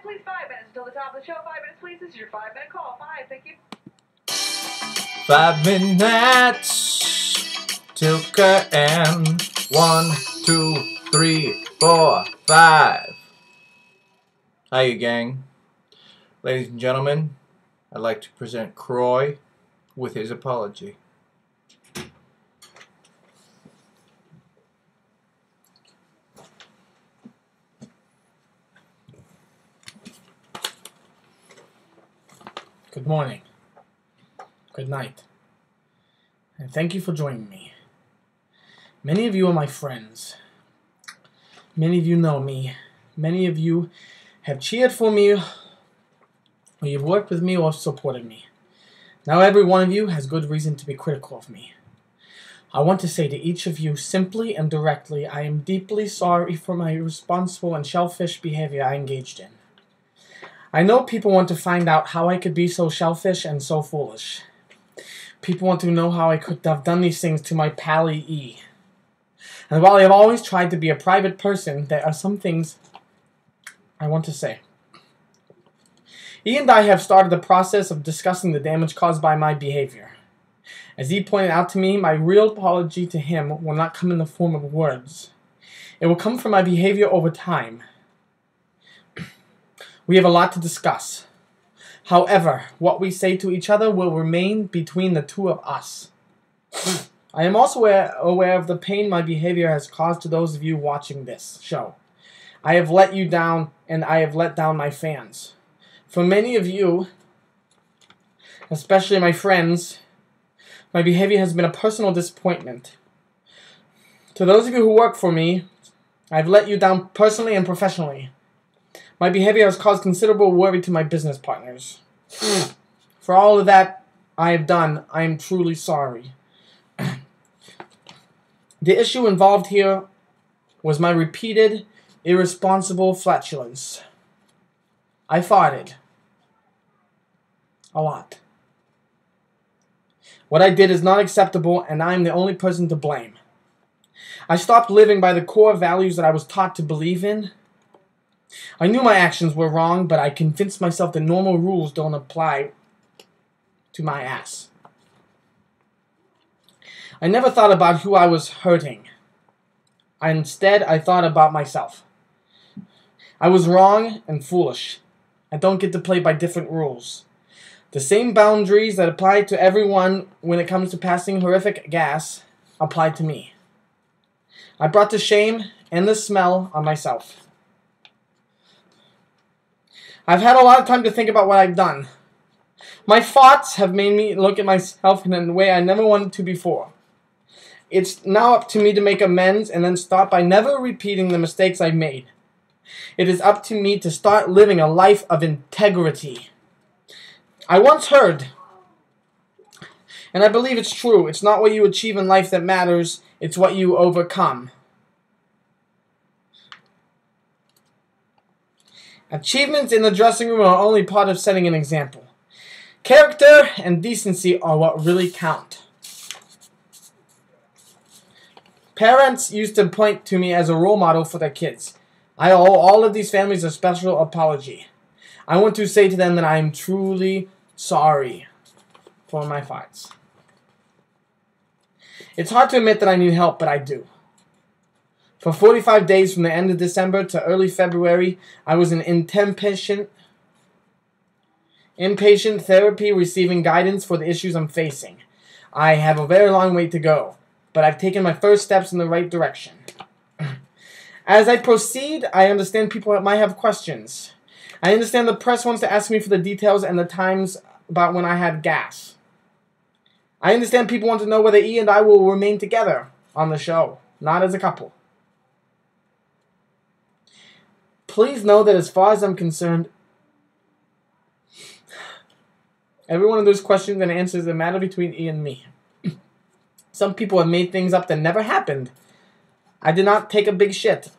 please. 5 minutes until the top of the show. 5 minutes, please. This is your 5-minute call. 5, thank you. 5 minutes till curtain. 1, 2, 3, 4, 5. Hiya, gang. Ladies and gentlemen, I'd like to present Croix with his apology. Good morning. Good night. And thank you for joining me. Many of you are my friends. Many of you know me. Many of you have cheered for me, or you've worked with me, or supported me. Now every one of you has good reason to be critical of me. I want to say to each of you simply and directly, I am deeply sorry for my irresponsible and shellfish behavior I engaged in. I know people want to find out how I could be so shellfish and so foolish. People want to know how I could have done these things to my pally E. And while I have always tried to be a private person, there are some things I want to say. E and I have started the process of discussing the damage caused by my behavior. As E pointed out to me, my real apology to him will not come in the form of words. It will come from my behavior over time. We have a lot to discuss. However, what we say to each other will remain between the two of us. I am also aware of the pain my behavior has caused to those of you watching this show. I have let you down, and I have let down my fans. For many of you, especially my friends, my behavior has been a personal disappointment. To those of you who work for me, I have let you down personally and professionally. My behavior has caused considerable worry to my business partners. For all of that I have done, I am truly sorry. The issue involved here was my repeated, irresponsible flatulence. I farted. A lot. What I did is not acceptable, and I am the only person to blame. I stopped living by the core values that I was taught to believe in. I knew my actions were wrong, but I convinced myself that normal rules don't apply to my ass. I never thought about who I was hurting. Instead, I thought about myself. I was wrong and foolish. I don't get to play by different rules. The same boundaries that apply to everyone when it comes to passing horrific gas apply to me. I brought the shame and the smell on myself. I've had a lot of time to think about what I've done. My thoughts have made me look at myself in a way I never wanted to before. It's now up to me to make amends and then start by never repeating the mistakes I've made. It is up to me to start living a life of integrity. I once heard, and I believe it's true, it's not what you achieve in life that matters, it's what you overcome. Achievements in the dressing room are only part of setting an example. Character and decency are what really count. Parents used to point to me as a role model for their kids. I owe all of these families a special apology. I want to say to them that I am truly sorry for my fights. It's hard to admit that I need help, but I do. For 45 days from the end of December to early February, I was in inpatient therapy receiving guidance for the issues I'm facing. I have a very long way to go, but I've taken my first steps in the right direction. As I proceed, I understand people might have questions. I understand the press wants to ask me for the details and the times about when I had gas. I understand people want to know whether E and I will remain together on the show, not as a couple. Please know that as far as I'm concerned, every one of those questions and answers is a matter between E and me. Some people have made things up that never happened. I did not take a big shit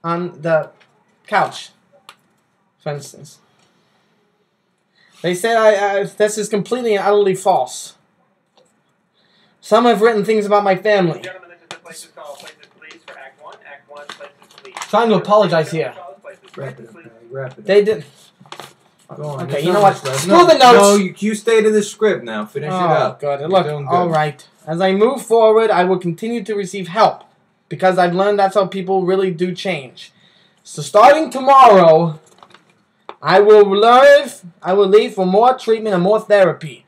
on the couch, for instance. They said this is completely and utterly false. Some have written things about my family. Gentlemen, this is the Places Call, Places Police for Act 1. Act 1, Places Police. Trying to apologize here. Wrap it up, Allie. Wrap it up. They did. Go on. Okay, There's you not know what? much left. Screw the notes. No, you stay to the script now. Finish it up. God. You're Look, doing good. all right. As I move forward, I will continue to receive help because I've learned that's how people really do change. So starting tomorrow, I will leave for more treatment and more therapy.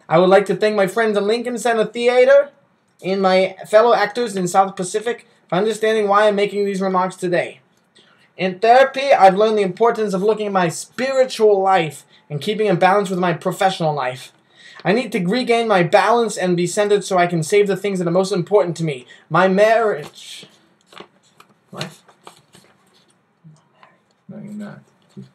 I would like to thank my friends in Lincoln Center Theater and my fellow actors in South Pacific for understanding why I'm making these remarks today. In therapy, I've learned the importance of looking at my spiritual life and keeping in balance with my professional life. I need to regain my balance and be centered so I can save the things that are most important to me. My marriage. What? No, you're not.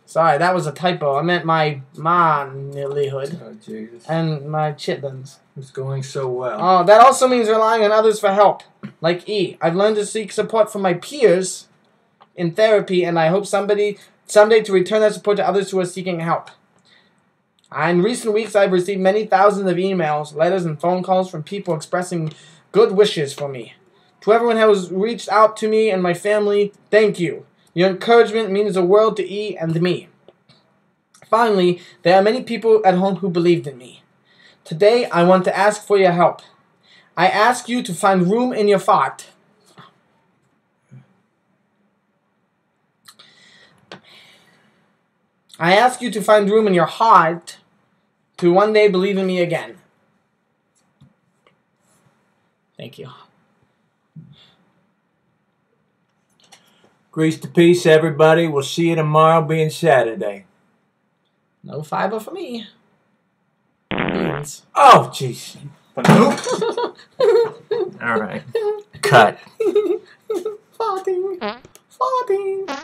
Sorry, that was a typo. I meant my manlyhood Oh, Jesus. and my chitlins. It's going so well. Oh, that also means relying on others for help. Like E. I've learned to seek support from my peers in therapy, and I hope someday to return that support to others who are seeking help. In recent weeks, I've received many thousands of emails, letters, and phone calls from people expressing good wishes for me. To everyone who has reached out to me and my family, thank you. Your encouragement means the world to E and me. Finally, there are many people at home who believed in me. Today, I want to ask for your help. I ask you to find room in your heart. I ask you to find room in your heart to one day believe in me again. Thank you. Grease to peace, everybody. We'll see you tomorrow, being Saturday. No fiber for me. Beans. Oh, jeez. All right. Cut. Farting. Farting.